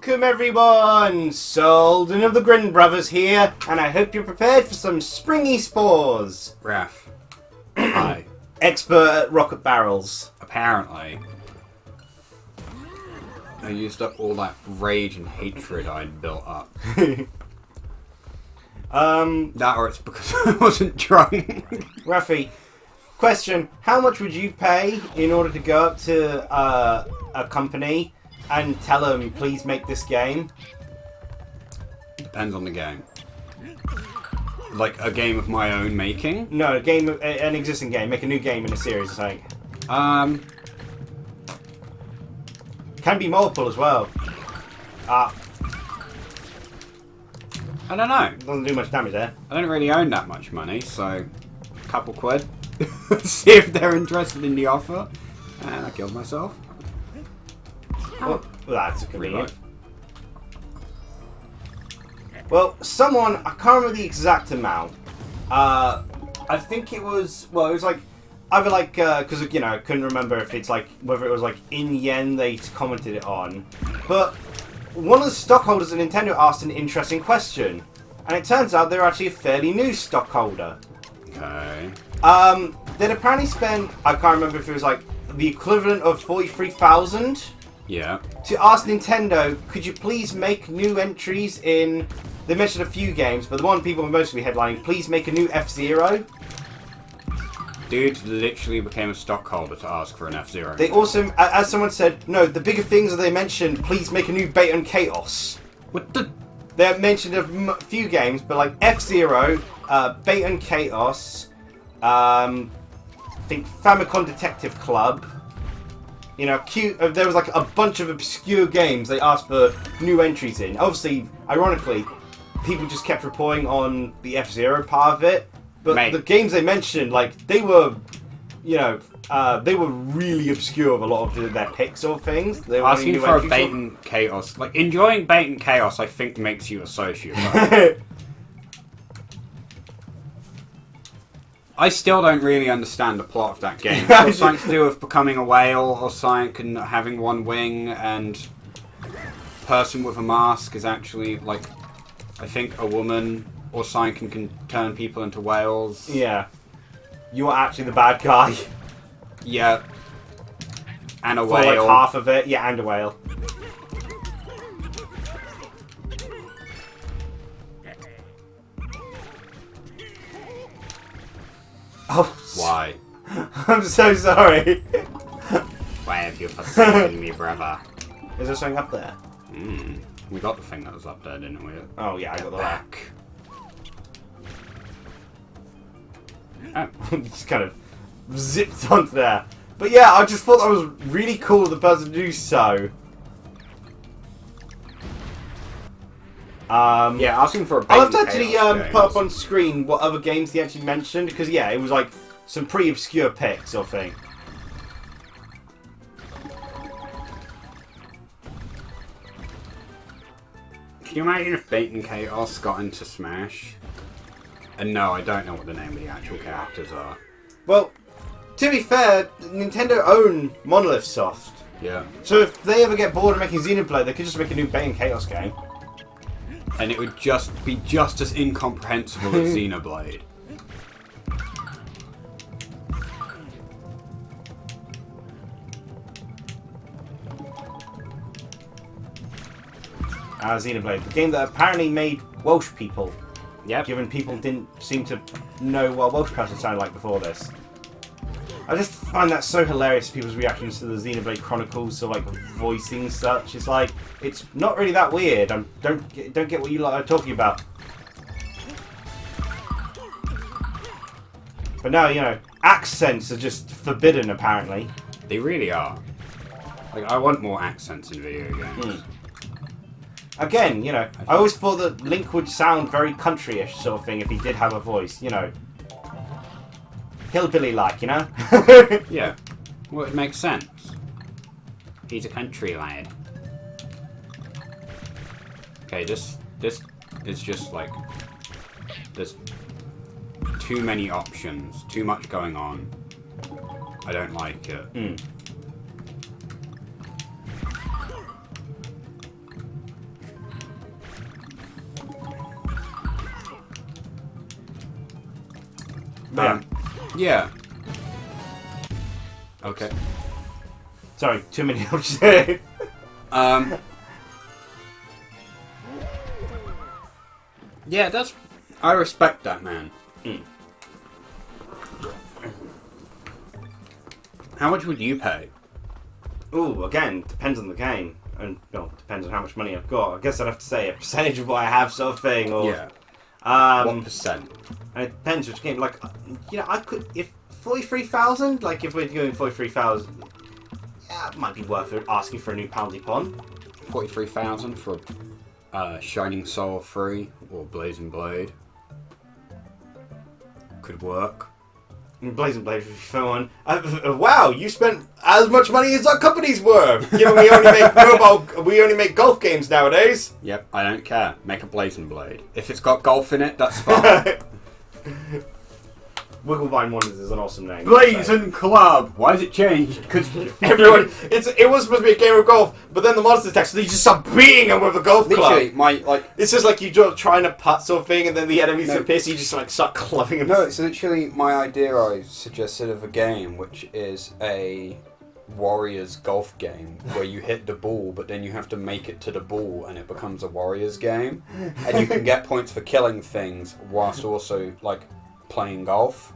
Welcome everyone! Souldin of the Grin brothers here, and I hope you're prepared for some springy spores. Raph. Hi. Expert at rocket barrels. Apparently. I used up all that rage and hatred I'd built up. That or it's because I wasn't drunk. Rafi, question, how much would you pay in order to go up to a company and tell them, please make this game? Depends on the game. Like a game of my own making? No, an existing game. Make a new game in a series or something. Can be multiple as well. I don't know. Doesn't do much damage there. I don't really own that much money, so a couple quid. See if they're interested in the offer. And I killed myself. Well, that's convenient. Well, someone, I can't remember the exact amount. I think it was, well, it was like, either like, because, you know, I couldn't remember if it's like, whether it was like in yen they commented it on. But one of the stockholders of Nintendo asked an interesting question. And it turns out they're actually a fairly new stockholder. Okay. They'd apparently spent, I can't remember if it was like the equivalent of 43,000. Yeah. To ask Nintendo, could you please make new entries in... They mentioned a few games, but the one people were mostly headlining, please make a new F-Zero. Dude literally became a stockholder to ask for an F-Zero. They also, as someone said, no, the bigger things that they mentioned, please make a new Bait and Chaos. What the... They mentioned a few games, but like F-Zero, Bait and Chaos, I think Famicom Detective Club. You know, there was like a bunch of obscure games they asked for new entries in. Obviously, ironically, people just kept reporting on the F-Zero part of it. But the games they mentioned, like, they were, you know, they were really obscure of a lot of their picks or things. They were asking for a Bait and Chaos. Like, enjoying Bait and Chaos, I think, makes you a sociopath. I still don't really understand the plot of that game. It's something to do with becoming a whale, or something, and having one wing, and person with a mask is actually, like, I think a woman, or something can turn people into whales. Yeah. You are actually the bad guy. Yeah. And a For whale. like half of it. Yeah, and a whale. Oh, why? I'm so sorry. Why have you forsaken me, brother? Is there something up there? We got the thing that was up there, didn't we? Oh yeah, I got the back. Oh. Just kind of zipped onto there. But yeah, I just thought that was really cool of the person to do so. Yeah, asking for a I'll have to actually games. put up on screen what other games he actually mentioned, because yeah, it was like some pretty obscure picks or thing. Can you imagine if Bait and Chaos got into Smash? And no, I don't know what the name of the actual characters are. Well, to be fair, Nintendo own Monolith Soft. Yeah. So if they ever get bored of making Xenoblade, they could just make a new Bait and Chaos game. And it would just be just as incomprehensible as Xenoblade. Xenoblade, the game that apparently made Welsh people. Yep. Given people didn't seem to know what Welsh person sounded like before this. I just find that so hilarious, people's reactions to the Xenoblade Chronicles, so like voicing such. It's like, it's not really that weird. Don't get what you lot are talking about. But no, you know, accents are just forbidden apparently. They really are. Like, I want more accents in video games. Again, you know, I always thought that Link would sound very country-ish sort of thing if he did have a voice, you know. Hillbilly-like, you know? Yeah. Well, it makes sense. He's a country lad. Okay, this is just like... There's too many options, too much going on. I don't like it. Yeah. Okay. Sorry, too many options. Yeah, I respect that, man. Mm. How much would you pay? Ooh, again, depends on the game. And, well, depends on how much money I've got. I guess I'd have to say a percentage of what I have, sort of thing. Or, yeah. What percent? And it depends which game. Like, I could... If 43,000? Like, if we're doing 43,000... Yeah, it might be worth it asking for a new Poundy-Pon. 43,000 for Shining Soul 3 or Blazing Blade. Could work. Blazing Blade would be fun. Wow, you spent as much money as our company's worth. Given we only make golf games nowadays. Yep, I don't care. Make a Blazing Blade. If it's got golf in it, that's fine. Wigglevine Wonders is an awesome name. Blazing Club. Why has it changed? Because everyone, it was supposed to be a game of golf, but then the monster attacks, so you just start beating them with a golf club. It's just like you trying to putt sort of thing, and then the enemies appear, so you just like start clubbing them. No, it's literally my idea. I suggested of a game, which is a Warriors golf game where you hit the ball, but then you have to make it to the ball, and it becomes a Warriors game, and you can get points for killing things whilst also like playing golf.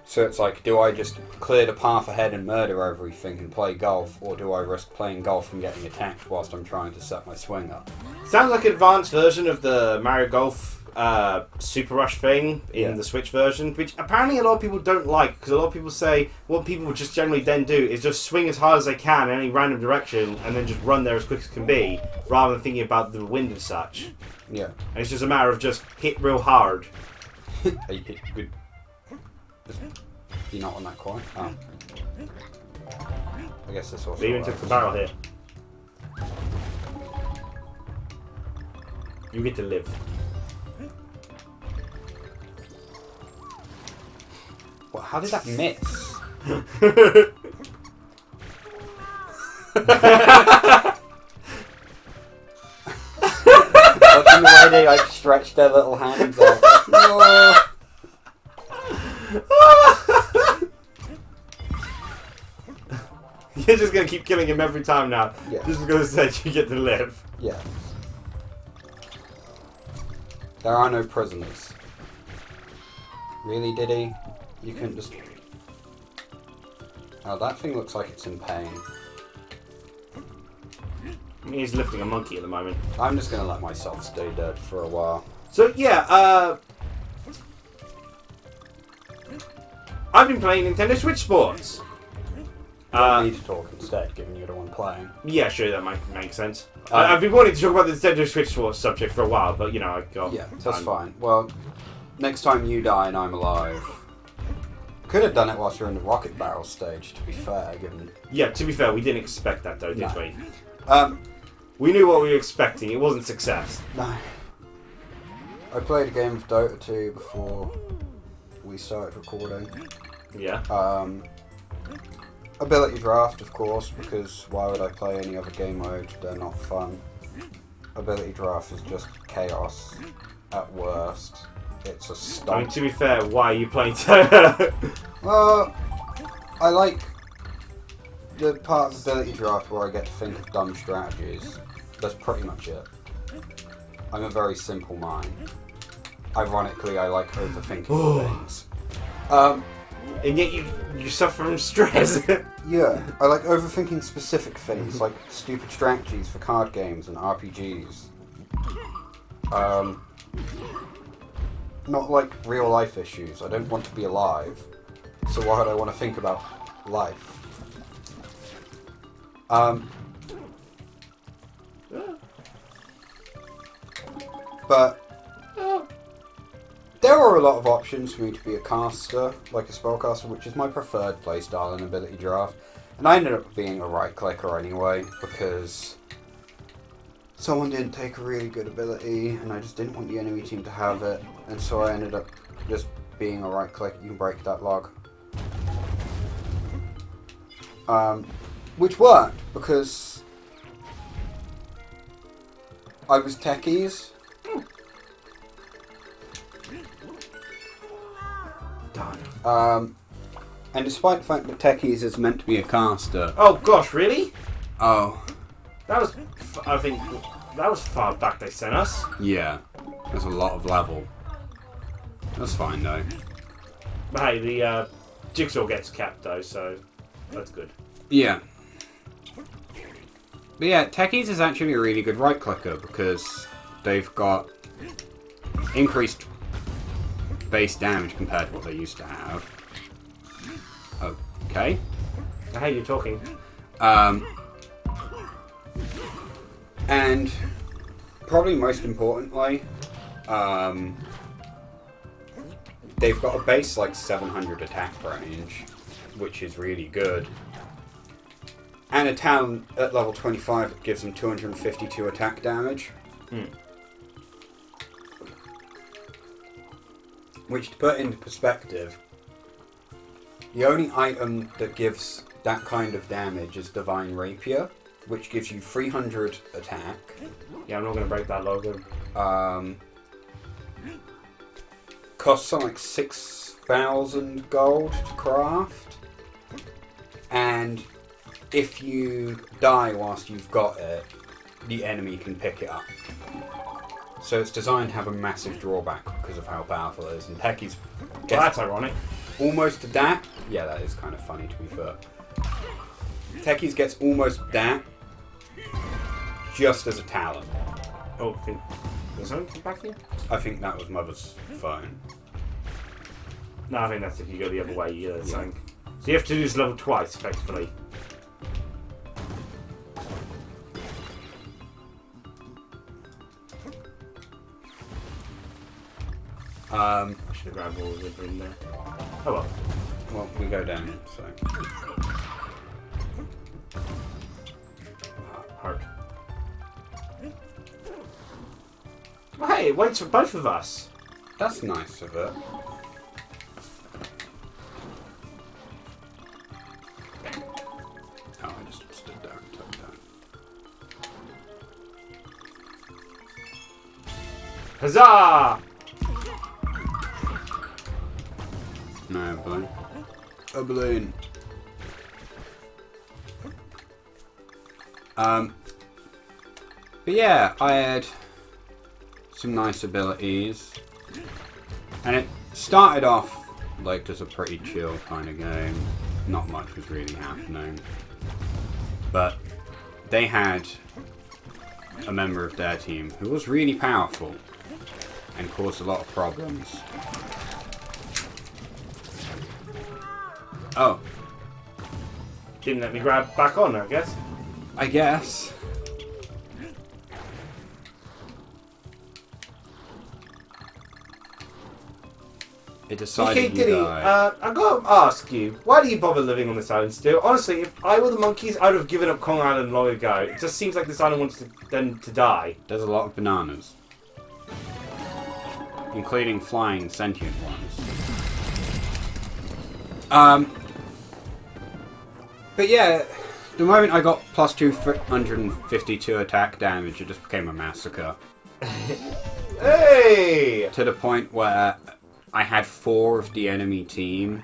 So it's like, do I just clear the path ahead and murder everything and play golf, or do I risk playing golf and getting attacked whilst I'm trying to set my swing up? Sounds like an advanced version of the Mario Golf Super Rush thing in the Switch version, which apparently a lot of people don't like, because a lot of people say what people just generally then do is just swing as hard as they can in any random direction and then just run there as quick as can be, rather than thinking about the wind and such. Yeah. And it's just a matter of just hit real hard. Are you good? You're not on that quite? Oh. I guess this also... They even took the barrel here. You get to live. Well, how did that miss? Watching the way they like stretch their little hands out. No. You're just gonna keep killing him every time now. Yeah. Just because it said you get to live. Yeah. There are no prisoners. Really, Diddy? You couldn't just... Oh, that thing looks like it's in pain. I mean, he's lifting a monkey at the moment. I'm just gonna let myself stay dead for a while. So, yeah, I've been playing Nintendo Switch Sports. I need to talk instead, given you're the one playing. Yeah, sure, that might make sense. I've been wanting to talk about the Nintendo Switch Sports subject for a while, but, you know, I got... Yeah, that's fine. Well, next time you die and I'm alive... Could have done it whilst you're in the rocket barrel stage, to be fair, given... Yeah, to be fair, we didn't expect that, though, did we? No. We knew what we were expecting. It wasn't success. No. I played a game of Dota 2 before we started recording. Yeah. Ability draft, of course, because why would I play any other game mode? They're not fun. Ability draft is just chaos at worst. It's a stomp. I mean, to be fair, why are you playing Well, I like the part of ability draft where I get to think of dumb strategies. That's pretty much it. I'm a very simple mind. Ironically, I like overthinking things. And yet you suffer from stress. Yeah, I like overthinking specific things, like stupid strategies for card games and RPGs. Not like real life issues. I don't want to be alive, so why would I want to think about life? But there are a lot of options for me to be a caster, like a spellcaster, which is my preferred playstyle in ability draft. And I ended up being a right clicker anyway, because someone didn't take a really good ability, and I just didn't want the enemy team to have it, and so I ended up just being a right click. You can break that log. Which worked, because I was tekis. Darn. And despite the fact that Tikis is meant to be a caster... Oh gosh, really? Oh. That was... I think... That was far back they sent us. Yeah. There's a lot of level. That's fine, though. But hey, the jigsaw gets capped, though, so... That's good. Yeah. But yeah, Tikis is actually a really good right-clicker because they've got increased base damage compared to what they used to have. Okay. Hey, you're talking. And probably most importantly, they've got a base like 700 attack range, which is really good. And a talent at level 25 that gives them 252 attack damage. Which, to put into perspective, the only item that gives that kind of damage is Divine Rapier, which gives you 300 attack. Yeah, I'm not going to break that logo. Costs something like 6,000 gold to craft. And if you die whilst you've got it, the enemy can pick it up. So it's designed to have a massive drawback because of how powerful it is. And Tikis Well, that's ironic. almost to that. Yeah, that is kind of funny to be fair. Tikis gets almost that just as a talent. Oh, I think... There's something back here? I think that was Mother's phone. No, I think that's if you go the other way, yeah. Something. So you have to do this level twice, effectively. I should have grabbed all of it in there. Oh well. Well, we go down, so... Heart. Oh, hey, it waits for both of us. That's nice of it. Oh, I just stood there and took that. Huzzah! No, balloon. A balloon. But yeah, I had some nice abilities. And it started off like just a pretty chill kind of game. Not much was really happening. But they had a member of their team who was really powerful and caused a lot of problems. Oh. Didn't let me grab back on, I guess. I guess. It decided Okay, you Diddy, died. I gotta ask you, why do you bother living on this island still? Honestly, if I were the monkeys, I would have given up Kong Island long ago. It just seems like this island wants them to die. There's a lot of bananas. Including flying sentient ones. But yeah, the moment I got plus 252 attack damage, it just became a massacre. Hey! To the point where I had 4 of the enemy team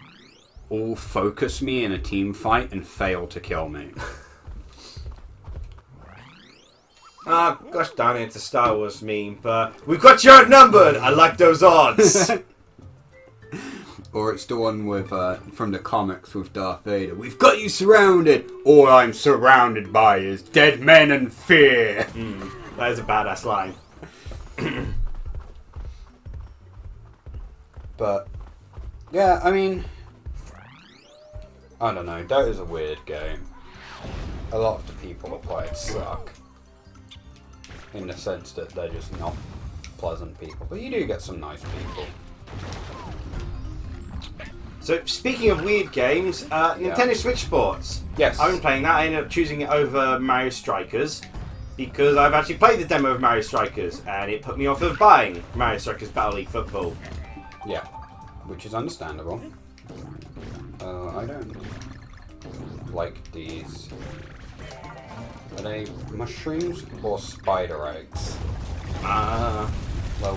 all focus me in a team fight and fail to kill me. Ah, gosh darn it, it's a Star Wars meme, but we've got you outnumbered! I like those odds! Or it's the one with from the comics with Darth Vader. We've got you surrounded! All I'm surrounded by is dead men and fear! That is a badass line. But, yeah, I mean, I don't know, Dota's a weird game. A lot of the people that play it suck. In the sense that they're just not pleasant people. But you do get some nice people. So, speaking of weird games, Nintendo Switch Sports. Yes. I've been playing that. I ended up choosing it over Mario Strikers because I've actually played the demo of Mario Strikers and it put me off of buying Mario Strikers Battle League Football. Yeah, which is understandable. I don't like these. Are they mushrooms or spider eggs? Well,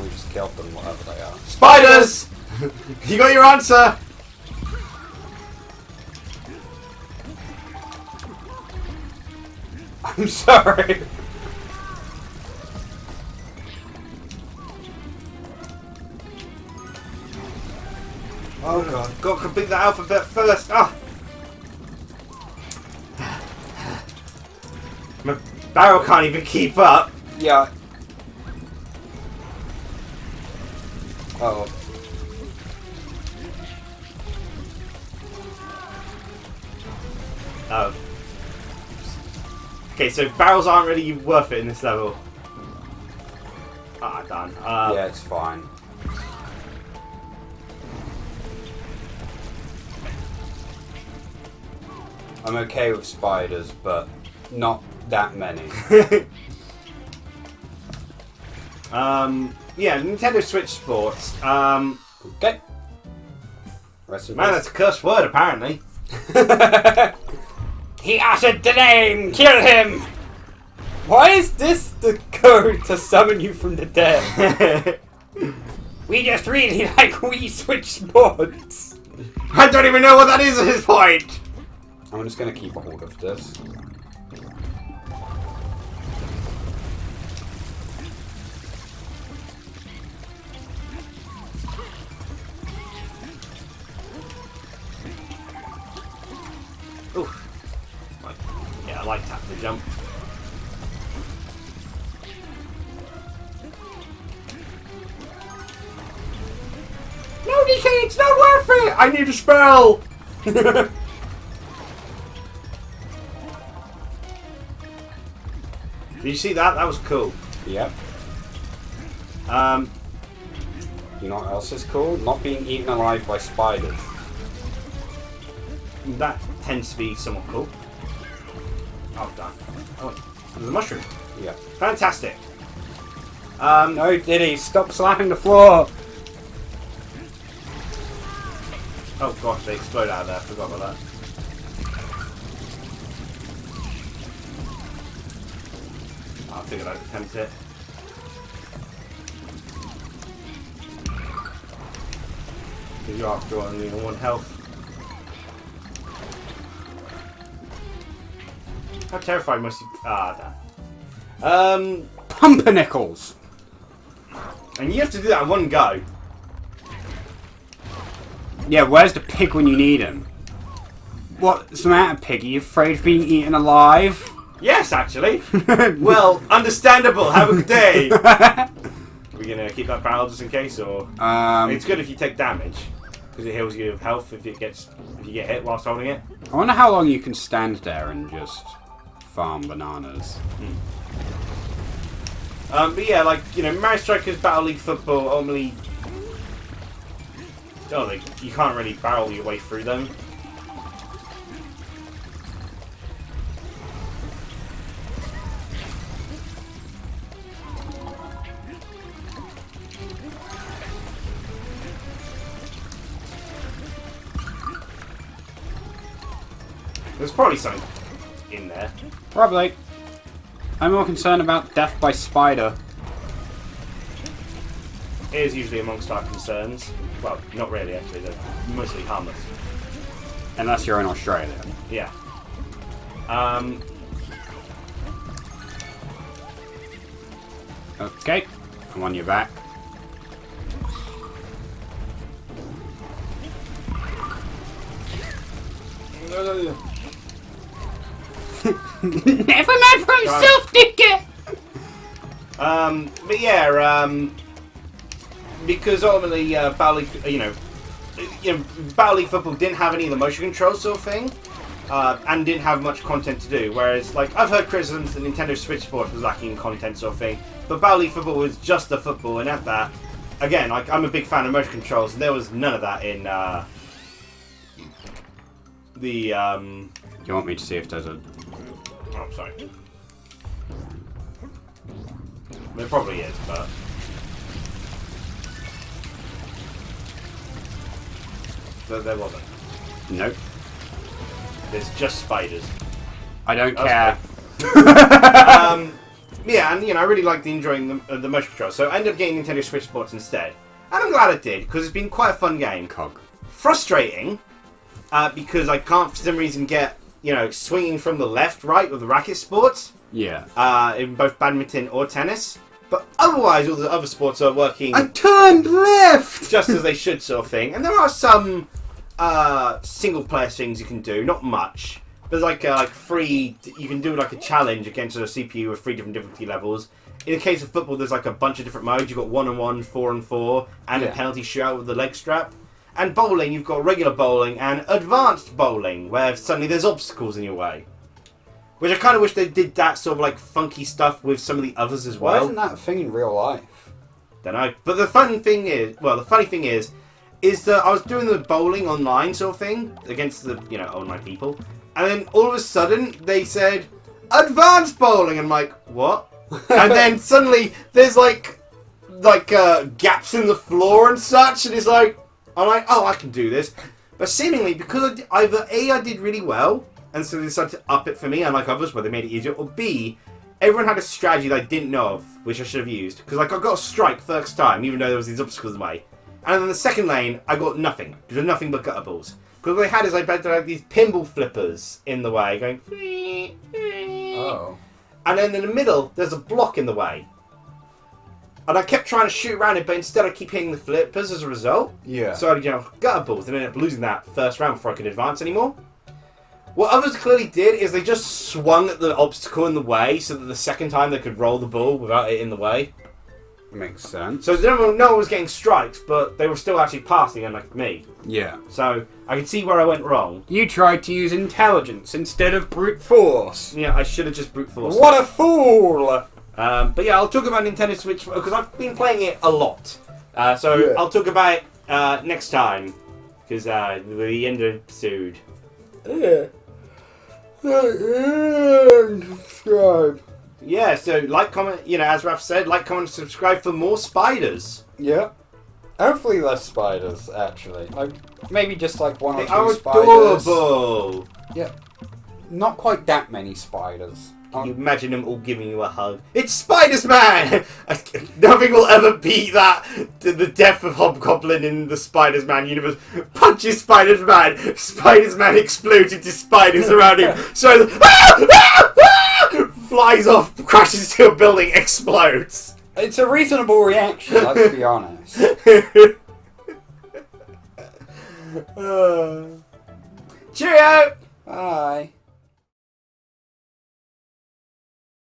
we just killed them, whatever they are. Spiders! You got your answer! I'm sorry. Oh god, got to complete the alphabet first. Ah! My barrel can't even keep up. Yeah. Oh. Oh. Okay, so barrels aren't really worth it in this level. Ah, done. Yeah, it's fine. I'm okay with spiders, but not that many. Yeah, Nintendo Switch Sports. Okay. Man, that's a cursed word, apparently. He uttered the name! Kill him! Why is this the code to summon you from the dead? We just really like Wii Switch Sports. I don't even know what that is at this point! I'm just going to keep a hold of this. Oof. Yeah, I like tap the jump. No, DK, it's not worth it! I need a spell! Did you see that? That was cool. Yep. You know what else is cool? Not being eaten alive by spiders. That tends to be somewhat cool. Oh, done. Oh, there's a mushroom. Yeah. Fantastic. No, Diddy, stop slapping the floor! Oh gosh, they explode out of there. I forgot about that. I figured I'd attempt it. Because you're after only on 1 health. How terrified must you... Ah, damn. Pumpernickels! And you have to do that in 1 go. Yeah, where's the pig when you need him? What's the matter, pig? Are you afraid of being eaten alive? Yes, actually. Well, understandable. Have a good day. We're gonna keep that barrel just in case, or it's good if you take damage because it heals you of health if you get hit whilst holding it. I wonder how long you can stand there and just farm bananas. But yeah, like Mario Strikers, Battle League Football, ultimately, you can't really barrel your way through them. There's probably something in there. Probably. I'm more concerned about death by spider. It is usually amongst our concerns. Well, not really, actually. They're mostly harmless. Unless you're in Australia. Yeah. Okay. I'm on your back. Never man for himself, Dicker! But yeah, because ultimately, Battle League, Battle League Football didn't have any of the motion control sort of thing, and didn't have much content to do. Whereas, like, I've heard criticisms that Nintendo Switch Sports was lacking in content sort of thing, but Battle League Football was just a football, and at that, again, like, I'm a big fan of motion controls, and there was none of that in the. You want me to see if there's a... Oh, sorry. There probably is, but... There wasn't. Nope. There's just spiders. I don't care. Yeah, and I really liked enjoying the motion control, so I ended up getting Nintendo Switch Sports instead. And I'm glad I did, because it's been quite a fun game. Cog. Frustrating, because I can't for some reason get, swinging from the left, right with the racket sports. Yeah. In both badminton or tennis. But otherwise, all the other sports are working... I turned left! Just as they should, sort of thing. And there are some single-player things you can do, not much. There's like free... You can do like a challenge against a CPU with 3 different difficulty levels. In the case of football, there's like a bunch of different modes. You've got 1-on-1, 4-on-4, and a penalty shootout with the leg strap. And bowling, you've got regular bowling and advanced bowling, where suddenly there's obstacles in your way. Which I kind of wish they did that sort of like funky stuff with some of the others as well. Why isn't that a thing in real life? Don't know. But the funny thing is that I was doing the bowling online sort of thing against the, online people. And then all of a sudden they said, advanced bowling. And I'm like, what? And then suddenly there's like gaps in the floor and such. And it's like, I'm like, oh, I can do this. But seemingly, because either A, I did really well, and so they decided to up it for me, unlike others where they made it easier, or B, everyone had a strategy that I didn't know of, which I should have used. Because I got a strike first time, even though there was these obstacles in the way. And then the second lane, I got nothing. There was nothing but gutter balls. Because what they had is I had these pinball flippers in the way, going... Oh. And then in the middle, there's a block in the way. And I kept trying to shoot around it, but instead I keep hitting the flippers as a result. Yeah. So I gutter balls and ended up losing that first round before I could advance anymore. What others clearly did is they just swung at the obstacle in the way so that the second time they could roll the ball without it in the way. Makes sense. So no one was getting strikes, but they were still actually passing, unlike me. Yeah. So I can see where I went wrong. You tried to use intelligence instead of brute force. Yeah, I should have just brute forced. What a fool! But yeah, I'll talk about Nintendo Switch because I've been playing it a lot. I'll talk about it next time because the end of the episode. Yeah. Subscribe. Yeah, so like, comment, as Raph said, like, comment, subscribe for more spiders. Yeah. Hopefully less spiders, actually. Maybe just like one or They two are spiders. adorable. Yeah. Not quite that many spiders. Can you imagine them all giving you a hug? It's Spiders Man! Nothing will ever beat that. The death of Hobgoblin in the Spiders Man universe. Punches Spiders Man. Spiders Man explodes into spiders around him. So, flies off, crashes into a building, explodes. It's a reasonable reaction, let's be honest. Cheerio! Bye.